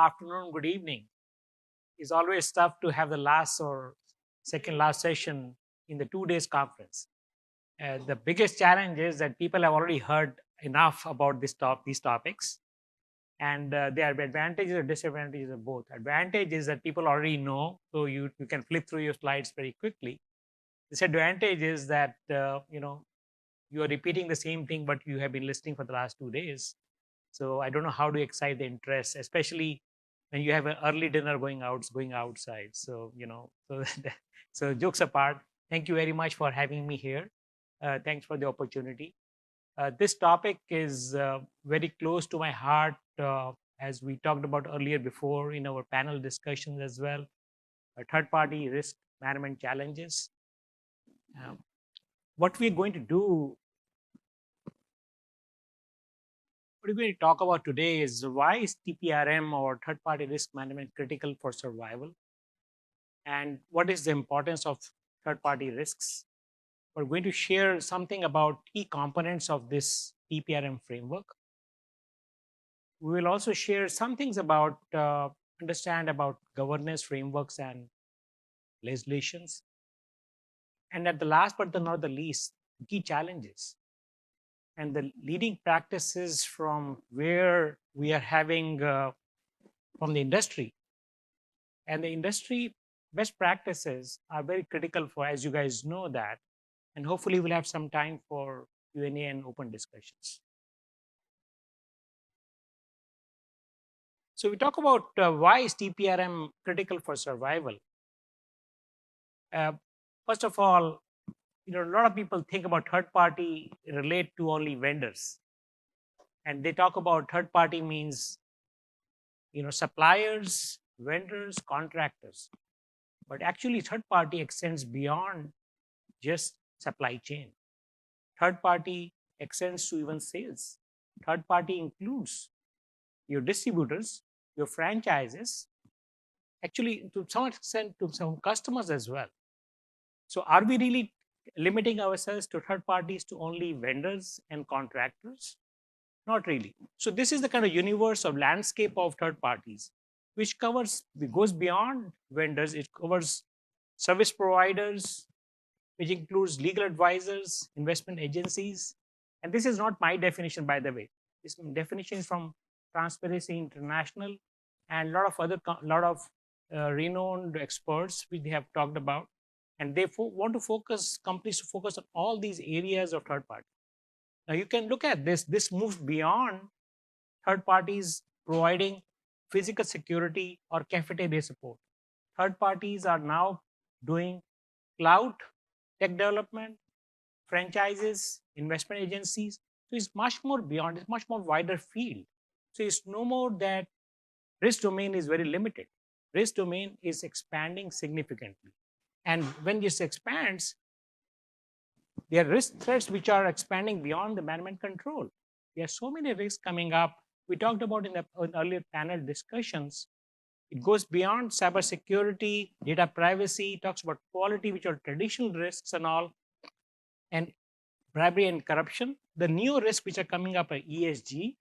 afternoon, good evening. It's always tough to have the last or second last session in the 2 days conference. The biggest challenge is that people have already heard enough about these topics, and there are advantages and disadvantages of both. Advantage is that people already know, so you can flip through your slides very quickly. Disadvantage is that you are repeating the same thing, but you have been listening for the last 2 days. So I don't know how to excite the interest, especially when you have an early dinner going outside. So so jokes apart, thank you very much for having me here. Thanks for the opportunity. This topic is very close to my heart, as we talked about earlier before in our panel discussions as well. Third-party risk management challenges. What we're going to do, what we're going to talk about today is why is TPRM or third-party risk management critical for survival, and what is the importance of third-party risks. We're going to share something about key components of this TPRM framework. We will also share some things about understand about governance frameworks and legislations. And at the last but not the least, key challenges and the leading practices from where we are having from the industry. And the industry best practices are very critical for, as you guys know that, and hopefully we'll have some time for Q&A and open discussions. So we talk about why is TPRM critical for survival. First of all, a lot of people think about third party relate to only vendors, and they talk about third party means suppliers, vendors, contractors. But actually, third party extends beyond just supply chain. Third party extends to even sales. Third party includes your distributors, your franchises, actually to some extent to some customers as well. So are we really limiting ourselves to third parties to only vendors and contractors? Not really. So this is the kind of universe of landscape of third parties, which goes beyond vendors. It covers service providers, which includes legal advisors, investment agencies. And this is not my definition, by the way. This definition is from Transparency International and a lot of renowned experts which they have talked about. And they want to focus, companies to focus on all these areas of third party. Now you can look at this. This moves beyond third parties providing physical security or cafeteria support. Third parties are now doing cloud tech development, franchises, investment agencies. So it's much more beyond, it's much more wider field. So it's no more that risk domain is very limited. Risk domain is expanding significantly. And when this expands, there are risk threats which are expanding beyond the management control. There are so many risks coming up. We talked about in the earlier panel discussions. It goes beyond cybersecurity, data privacy, talks about quality, which are traditional risks and all, and bribery and corruption. The new risks which are coming up are ESG.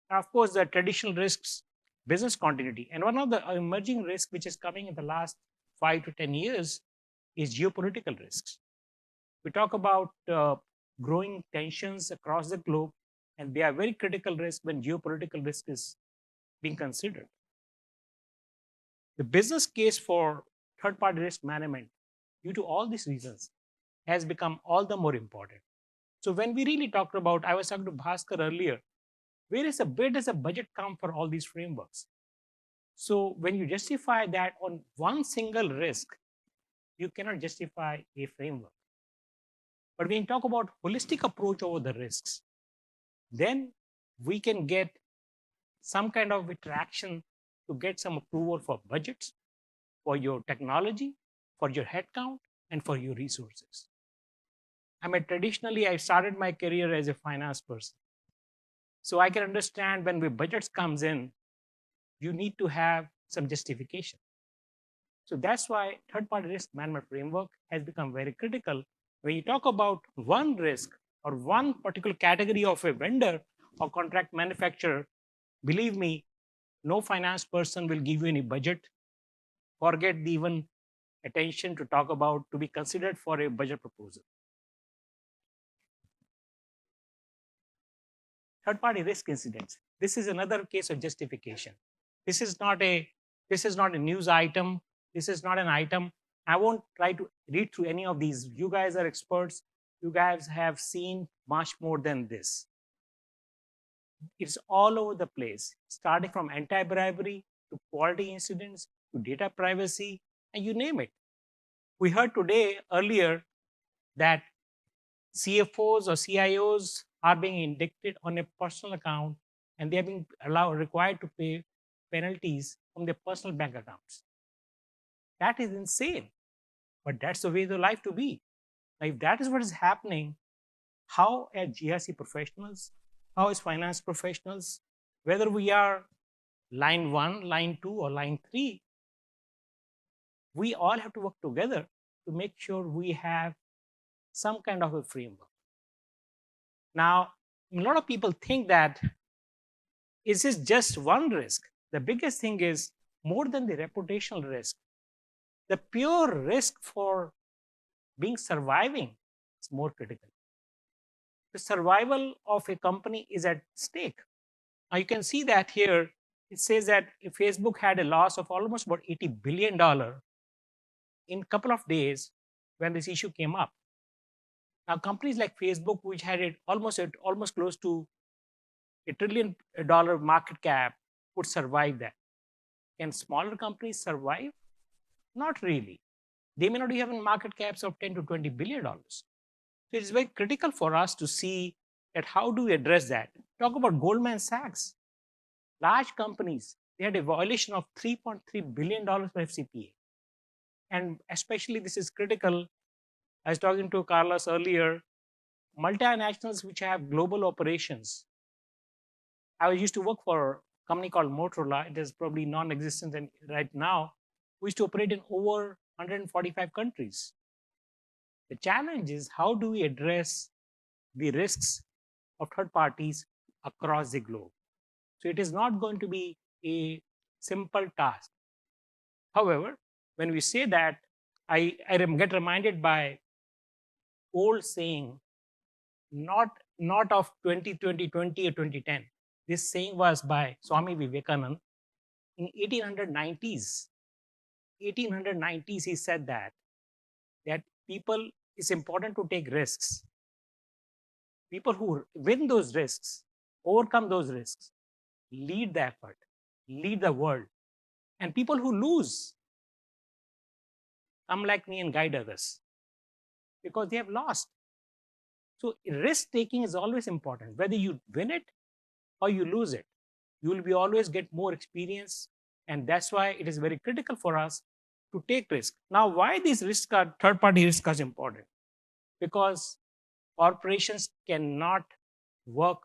And of course, the traditional risks, business continuity. And one of the emerging risks which is coming in the last 5 to 10 years is geopolitical risks. We talk about growing tensions across the globe, and they are very critical risks when geopolitical risk is being considered. The business case for third-party risk management, due to all these reasons, has become all the more important. So when we really talked about, I was talking to Bhaskar earlier, where does the budget come for all these frameworks? So when you justify that on one single risk, you cannot justify a framework. But when you talk about holistic approach over the risks, then we can get some kind of traction to get some approval for budgets, for your technology, for your headcount, and for your resources. Traditionally, I started my career as a finance person. So I can understand when the budgets comes in, you need to have some justification. So that's why third-party risk management framework has become very critical. When you talk about one risk or one particular category of a vendor or contract manufacturer, believe me, No finance person will give you any budget. Forget the even attention to talk about to be considered for a budget proposal. Third-party risk incidents. This is another case of justification. This is not a news item. This is not an item. I won't try to read through any of these. You guys are experts. You guys have seen much more than this. It's all over the place, starting from anti-bribery to quality incidents to data privacy, and you name it. We heard today earlier that CFOs or CIOs are being indicted on a personal account, and they are being required to pay penalties from their personal bank accounts. That is insane, but that's the way the life to be. Now, if that is what is happening, how as GRC professionals, how as finance professionals, whether we are line 1, line 2, or line 3, we all have to work together to make sure we have some kind of a framework. Now, a lot of people think that is this just one risk? The biggest thing is more than the reputational risk. The pure risk for being surviving is more critical. The survival of a company is at stake. Now you can see that here. It says that if Facebook had a loss of almost about $80 billion in a couple of days when this issue came up. Now companies like Facebook, which had it almost close to $1 trillion market cap, would survive that. Can smaller companies survive? Not really. They may not have market caps of $10 to $20 billion. So it's very critical for us to see that how do we address that. Talk about Goldman Sachs. Large companies, they had a violation of $3.3 billion for FCPA. And especially this is critical. I was talking to Carlos earlier, multinationals which have global operations. I used to work for a company called Motorola. It is probably non-existent right now. We used to operate in over 145 countries. The challenge is how do we address the risks of third parties across the globe? So it is not going to be a simple task. However, when we say that, I get reminded by old saying, not of 2020 or 2010. This saying was by Swami Vivekananda in 1890s. 1890s, he said that people, it's important to take risks. People who win those risks, overcome those risks, lead the effort, lead the world. And people who lose, come like me and guide others because they have lost. So risk taking is always important. Whether you win it or you lose it, you will be always get more experience. And that's why it is very critical for us to take risk. Now, why these risks are third-party risks are important? Because corporations cannot work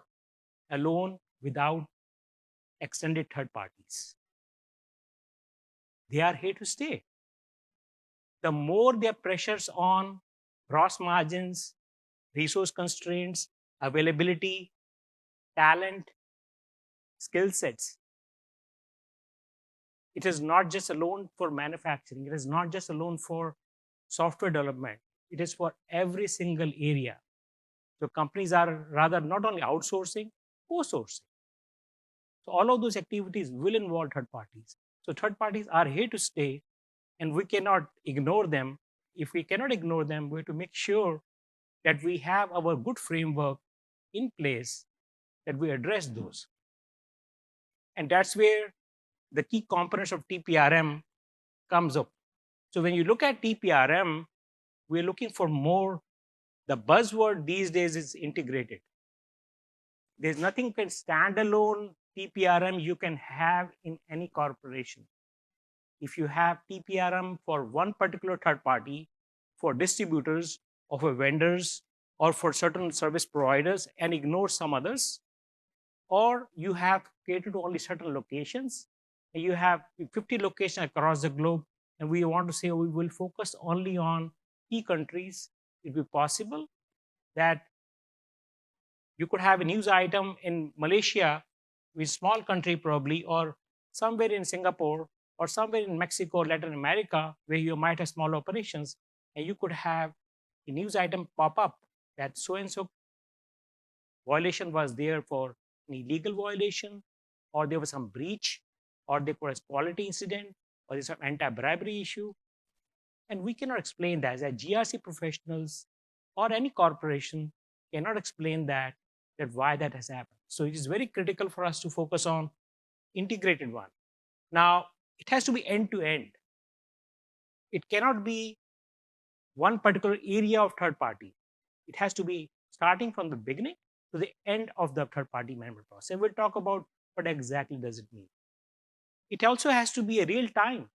alone without extended third parties. They are here to stay. The more there are pressures on gross margins, resource constraints, availability, talent, skill sets. It is not just alone for manufacturing. It is not just alone for software development. It is for every single area. So companies are rather not only outsourcing, co-sourcing. So all of those activities will involve third parties. So third parties are here to stay, and we cannot ignore them. If we cannot ignore them, we have to make sure that we have our good framework in place, that we address those. And that's where the key components of TPRM comes up. So when you look at TPRM, we're looking for more. The buzzword these days is integrated. There's nothing can standalone TPRM you can have in any corporation. If you have TPRM for one particular third party, for distributors or for vendors or for certain service providers and ignore some others, or you have catered to only certain locations, and you have 50 locations across the globe, and we want to say we will focus only on key countries, it will be possible that you could have a news item in Malaysia, with small country probably, or somewhere in Singapore or somewhere in Mexico or Latin America, where you might have small operations, and you could have a news item pop up that so and so violation was there for an illegal violation, or there was some breach, or there was quality incident, or there's some anti-bribery issue. And we cannot explain that as GRC professionals or any corporation cannot explain that why that has happened. So it is very critical for us to focus on integrated one. Now, it has to be end to end. It cannot be one particular area of third party. It has to be starting from the beginning to the end of the third party management process. And we'll talk about what exactly does it mean. It also has to be a real time.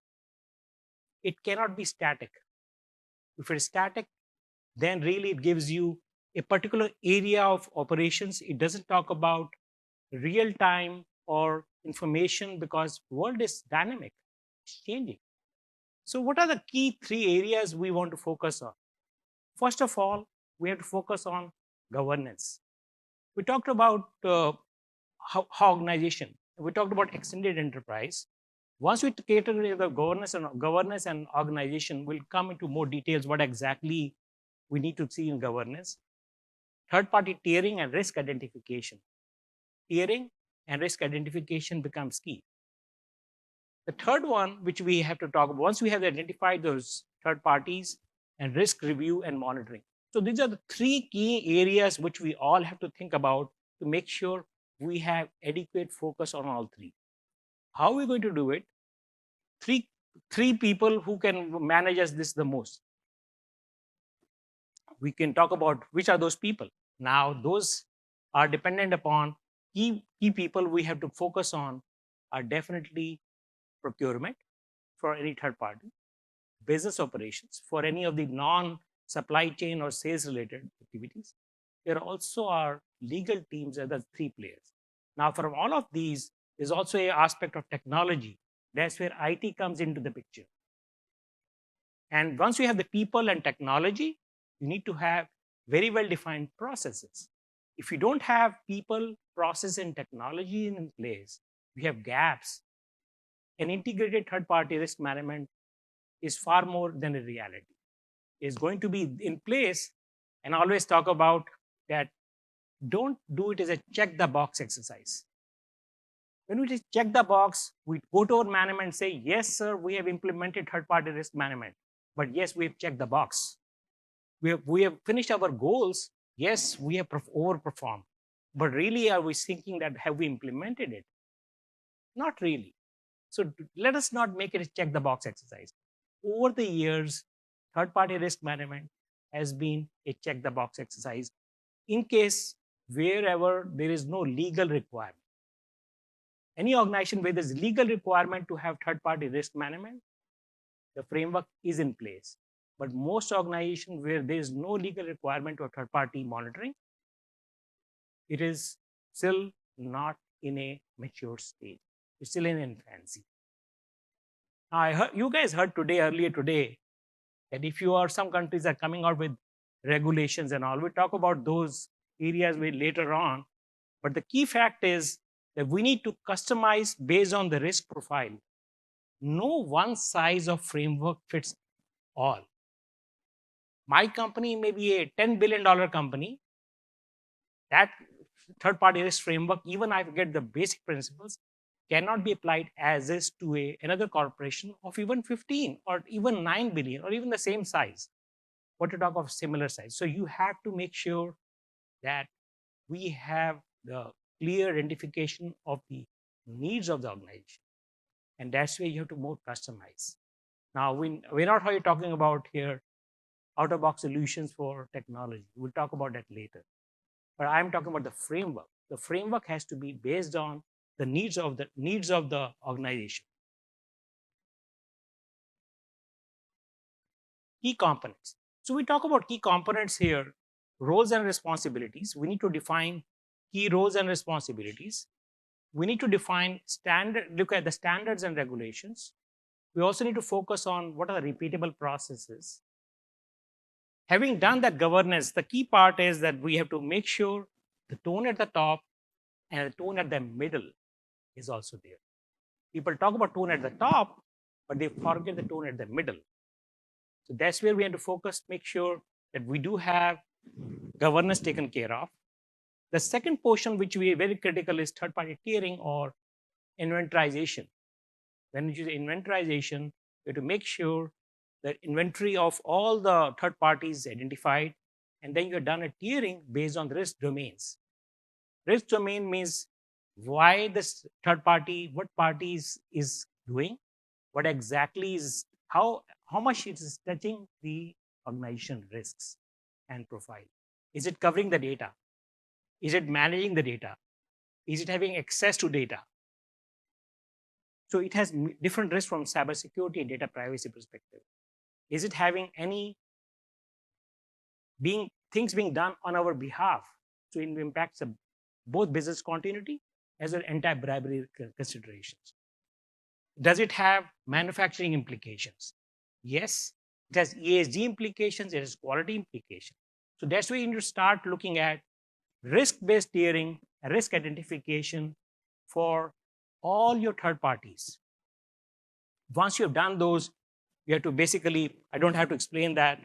It cannot be static. If it's static, then really it gives you a particular area of operations. It doesn't talk about real time or information, because world is dynamic, it's changing. So what are the key three areas we want to focus on? First of all, we have to focus on governance. We talked about how organization. We talked about extended enterprise. Once we cater to the governance and organization, we'll come into more details what exactly we need to see in governance. Third-party tiering and risk identification. Tiering and risk identification becomes key. The third one, which we have to talk about, once we have identified those third parties, and risk review and monitoring. So these are the three key areas which we all have to think about to make sure we have adequate focus on all three. How are we going to do it? Three people who can manage us this the most. We can talk about which are those people. Now, those are dependent upon key people we have to focus on are definitely procurement for any third party, business operations for any of the non-supply chain or sales related activities. There also are legal teams as the three players. Now, from all of these, there's also an aspect of technology. That's where IT comes into the picture. And once you have the people and technology, you need to have very well defined processes. If you don't have people, process, and technology in place, we have gaps. An integrated third party risk management is far more than a reality. It's going to be in place, and always talk about that. Don't do it as a check the box exercise. When we just check the box, we go to our management and say, yes, sir, we have implemented third party risk management. But yes, we have checked the box. We have finished our goals. Yes, we have overperformed. But really, are we thinking that have we implemented it? Not really. So let us not make it a check the box exercise. Over the years, third party risk management has been a check the box exercise in case wherever there is no legal requirement. Any organization where there's legal requirement to have third party risk management, the framework is in place. But most organizations where there is no legal requirement to third party monitoring, it is still not in a mature stage. It's still in infancy. Now, you guys heard earlier today, that if you are, some countries are coming out with regulations and all, we'll talk about those areas later on. But the key fact is that we need to customize based on the risk profile. No one size of framework fits all. My company may be a $10 billion company. That third party risk framework, even I get the basic principles, cannot be applied as is to another corporation of even 15 or even 9 billion or even the same size. What to talk of similar size. So you have to make sure that we have the clear identification of the needs of the organization. And that's where you have to more customize. Now, we're not really talking about here out-of-box solutions for technology. We'll talk about that later. But I'm talking about the framework. The framework has to be based on the needs of the organization. Key components. So we talk about key components here, roles and responsibilities. We need to define key roles and responsibilities. We need to look at the standards and regulations. We also need to focus on what are the repeatable processes. Having done that governance, the key part is that we have to make sure the tone at the top and the tone at the middle is also there. People talk about tone at the top, but they forget the tone at the middle. So that's where we have to focus, make sure that we do have governance taken care of. The second portion, which we are very critical, is third-party tiering or inventorization. When you use inventorization, you have to make sure that inventory of all the third parties is identified, and then you're done a tiering based on the risk domains. Risk domain means why this third party, what parties is doing, what exactly is, how much it is touching the organization risks and profile. Is it covering the data? Is it managing the data? Is it having access to data? So it has different risks from cybersecurity and data privacy perspective. Is it having any things being done on our behalf? So it impacts both business continuity as well as anti-bribery considerations. Does it have manufacturing implications? Yes. It has ESG implications, it has quality implications. So that's why you need to start looking at risk-based tiering and risk identification for all your third parties. Once you've done those, you have to basically, I don't have to explain that,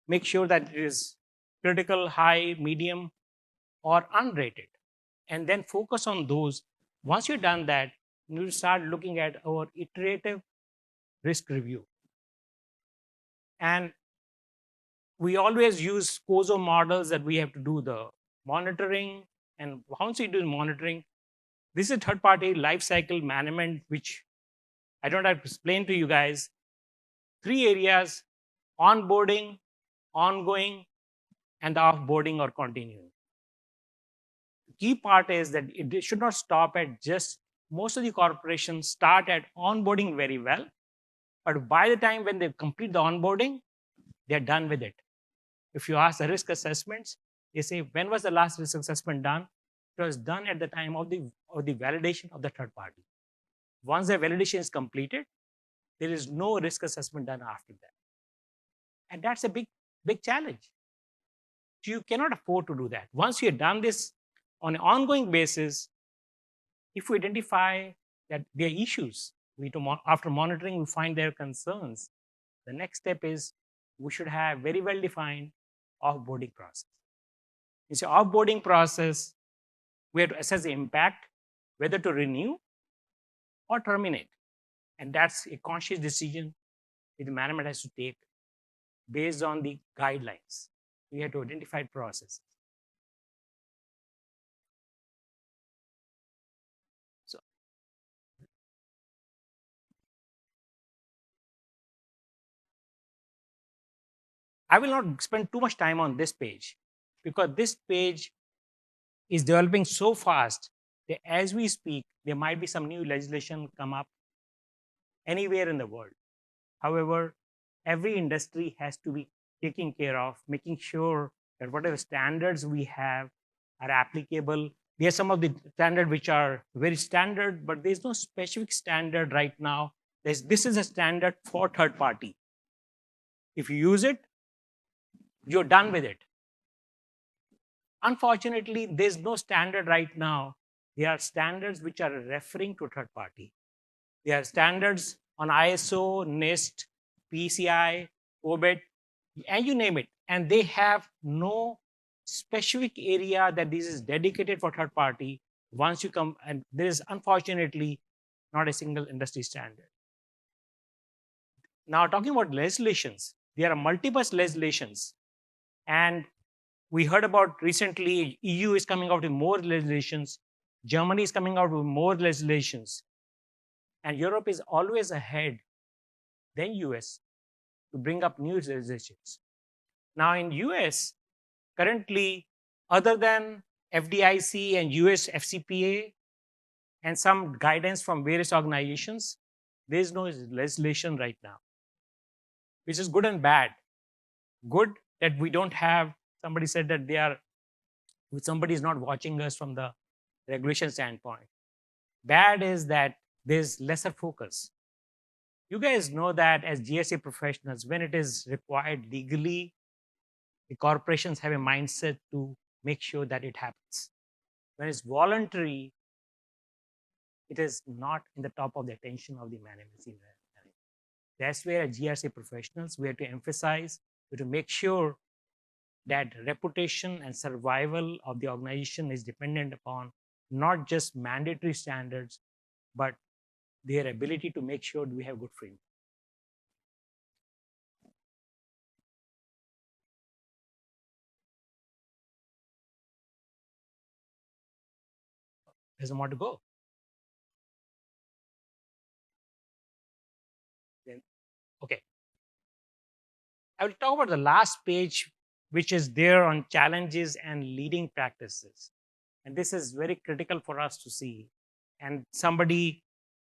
make sure that it is critical, high, medium, or unrated, and then focus on those. Once you've done that, you start looking at our iterative risk review. And we always use COSO models that we have to do the monitoring. And once you do monitoring, this is third-party lifecycle management, which I don't have to explain to you guys. 3 areas: onboarding, ongoing, and the offboarding or continuing. The key part is that it should not stop at just, most of the corporations start at onboarding very well, but by the time when they complete the onboarding, they're done with it. If you ask the risk assessments, they say, when was the last risk assessment done? It was done at the time of the validation of the third party. Once the validation is completed, there is no risk assessment done after that. And that's a big challenge. So you cannot afford to do that. Once you've done this on an ongoing basis, if we identify that there are issues, after monitoring, we find there are concerns, the next step is we should have very well-defined offboarding process. In the offboarding process, we have to assess the impact, whether to renew or terminate. And that's a conscious decision that the management has to take based on the guidelines. We have to identify processes. So I will not spend too much time on this page, because this page is developing so fast that as we speak, there might be some new legislation come up anywhere in the world. However, every industry has to be taken care of, making sure that whatever standards we have are applicable. There are some of the standards which are very standard, but there's no specific standard right now. This is a standard for third party. If you use it, you're done with it. Unfortunately, there's no standard right now. There are standards which are referring to third party. There are standards on ISO, NIST, PCI, OBIT, and you name it. And they have no specific area that this is dedicated for third party. Once you come, and there is unfortunately not a single industry standard. Now, talking about legislations, there are multiple legislations. And we heard about recently, EU is coming out with more legislations. Germany is coming out with more legislations. And Europe is always ahead than US to bring up new legislations. Now in US, currently, other than FDIC and US FCPA and some guidance from various organizations, there is no legislation right now, which is good and bad. Good that we don't have, somebody said that somebody is not watching us from the regulation standpoint. Bad is that there's lesser focus. You guys know that as GRC professionals, when it is required legally, the corporations have a mindset to make sure that it happens. When it's voluntary, it is not in the top of the attention of the management. That's where as GRC professionals, we have to emphasize, we have to make sure that reputation and survival of the organization is dependent upon not just mandatory standards, but their ability to make sure we have good framework. Doesn't want to go. Then, okay. I will talk about the last page, which is there on challenges and leading practices. And this is very critical for us to see. And somebody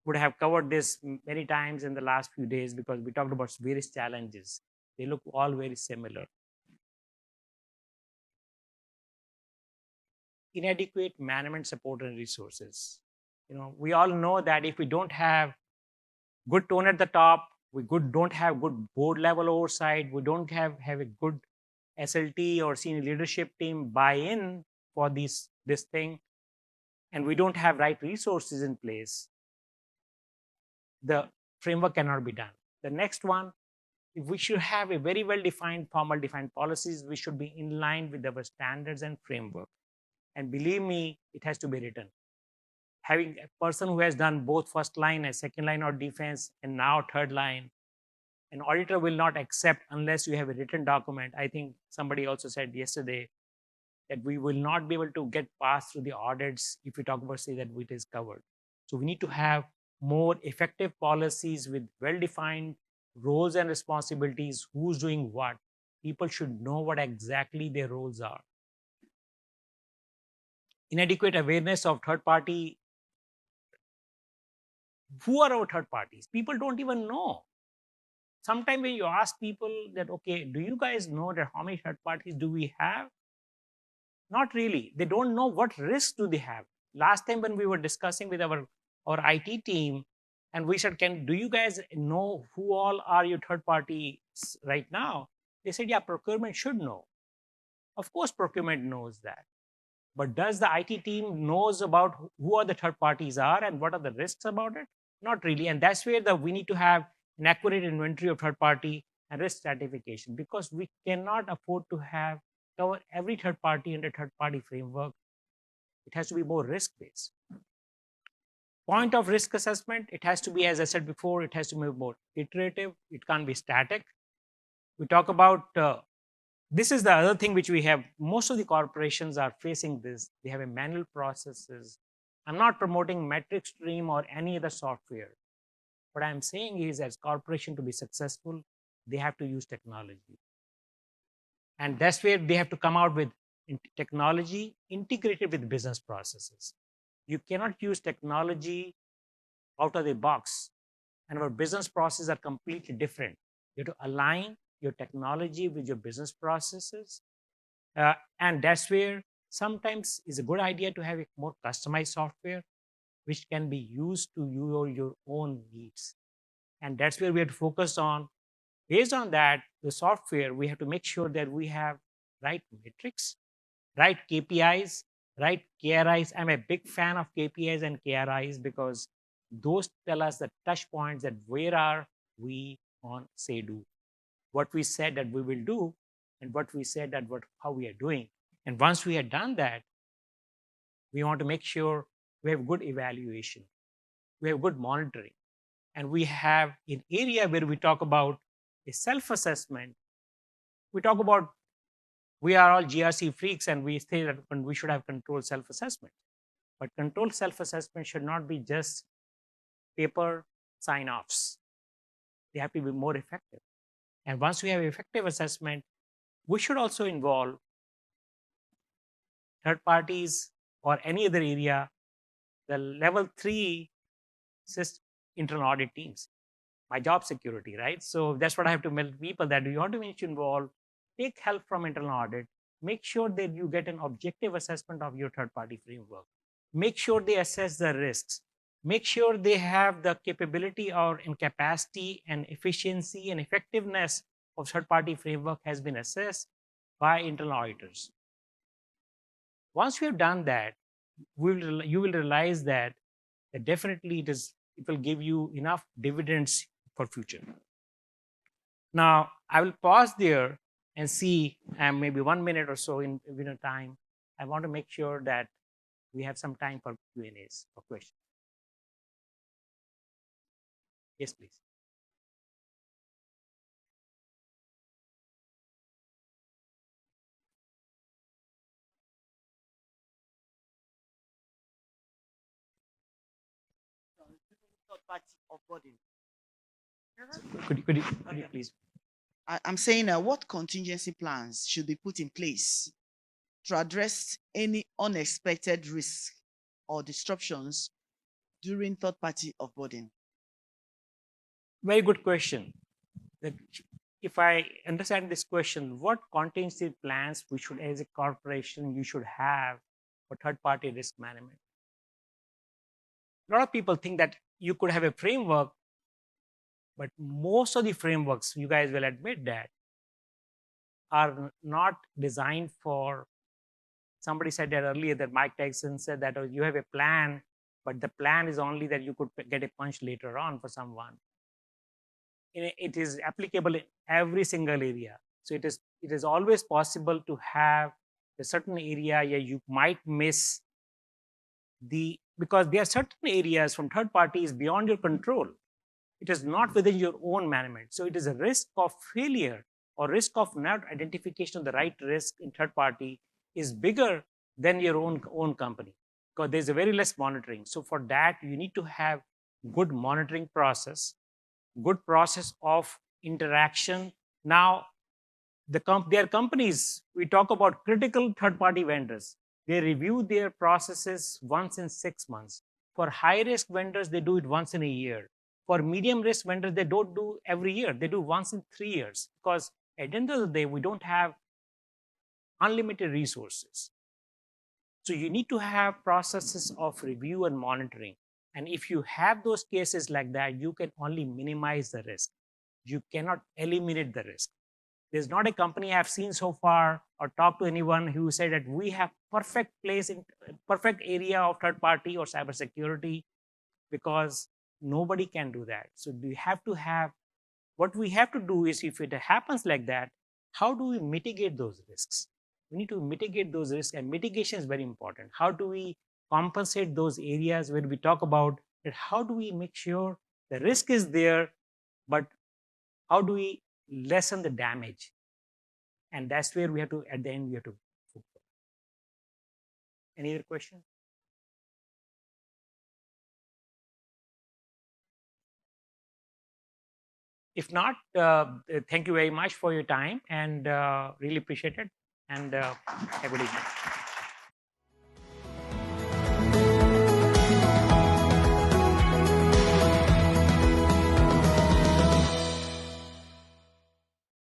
would have covered this many times in the last few days because we talked about various challenges. They look all very similar. Inadequate management support and resources. We all know that if we don't have good tone at the top, we don't have good board level oversight, we don't have a good SLT or senior leadership team buy in for this thing, and we don't have right resources in place, the framework cannot be done. The next one, if we should have a very well defined, formal defined policies, we should be in line with our standards and framework. And believe me, it has to be written. Having a person who has done both first line and second line of defense and now third line, an auditor will not accept unless you have a written document. I think somebody also said yesterday that we will not be able to get past through the audits if we talk about say that it is covered. So we need to have more effective policies with well-defined roles and responsibilities, who's doing what. People should know what exactly their roles are. Inadequate awareness of third party. Who are our third parties? People don't even know. Sometimes when you ask people that, okay, do you guys know that how many third parties do we have? Not really. They don't know what risks do they have. Last time when we were discussing with our IT team, and we said, do you guys know who all are your third parties right now? They said, yeah, procurement should know. Of course, procurement knows that. But does the IT team knows about who are the third parties are and what are the risks about it? Not really. And that's where we need to have an accurate inventory of third party and risk stratification, because we cannot afford to cover every third party under third party framework. It has to be more risk based. Point of risk assessment, it has to be, as I said before, it has to be more iterative. It can't be static. We talk about this is the other thing which we have. Most of the corporations are facing this. They have a manual processes. I'm not promoting MetricStream or any other software. What I'm saying is, as corporation to be successful, they have to use technology. And that's where they have to come out with technology integrated with business processes. You cannot use technology out of the box, and our business processes are completely different. You have to align your technology with your business processes. And that's where sometimes it's a good idea to have a more customized software which can be used to your own needs. And that's where we have to focus on. Based on that, the software, we have to make sure that we have right metrics, right KPIs, right KRIs. I'm a big fan of KPIs and KRIs because those tell us the touch points that where are we on say do, what we said that we will do, and what we said that how we are doing. And once we have done that, we want to make sure we have good evaluation, we have good monitoring, and we have an area where we talk about a self-assessment. We talk about we are all GRC freaks and we say that we should have controlled self-assessment. But controlled self-assessment should not be just paper sign-offs. They have to be more effective. And once we have effective assessment, we should also involve third parties or any other area, the level 3 internal audit teams. My job security, right? So that's what I have to tell people, that you want to make involved, take help from internal audit, make sure that you get an objective assessment of your third party framework, make sure they assess the risks, make sure they have the capability or in capacity and efficiency and effectiveness of third party framework has been assessed by internal auditors. Once we have done that, you will realize that then definitely it will give you enough dividends for future. Now, I will pause there and see maybe 1 minute or so in time. I want to make sure that we have some time for Q&As or questions. Yes, please. Third party onboarding. Could you please? I'm saying what contingency plans should be put in place to address any unexpected risk or disruptions during third party onboarding? Very good question. That if I understand this question, what contingency plans we should, as a corporation, you should have for third-party risk management? A lot of people think that you could have a framework, but most of the frameworks, you guys will admit that, are not designed for. Somebody said that earlier, that Mike Tyson said that, oh, you have a plan, but the plan is only that you could get a punch later on for someone. It is applicable in every single area. So it is always possible to have a certain area where you might miss because there are certain areas from third parties beyond your control. It is not within your own management. So it is a risk of failure or risk of not identification of the right risk in third party is bigger than your own company, because there's a very less monitoring. So for that, you need to have good monitoring process, good process of interaction. Now, their companies, we talk about critical third-party vendors. They review their processes once in 6 months. For high-risk vendors, they do it once in a year. For medium-risk vendors, they don't do every year. They do once in 3 years, because at the end of the day, we don't have unlimited resources. So you need to have processes of review and monitoring. And if you have those cases like that, you can only minimize the risk. You cannot eliminate the risk. There's not a company I've seen so far or talked to anyone who said that we have perfect area of third party or cybersecurity, because nobody can do that. So we have to have, what we have to do is, if it happens like that, how do we mitigate those risks? We need to mitigate those risks, and mitigation is very important. How do we compensate those areas where we talk about that? How do we make sure the risk is there, but how do we lessen the damage? And that's where we have to, at the end, we have to focus. Any other question? If not, thank you very much for your time, and really appreciate it. And have a good evening.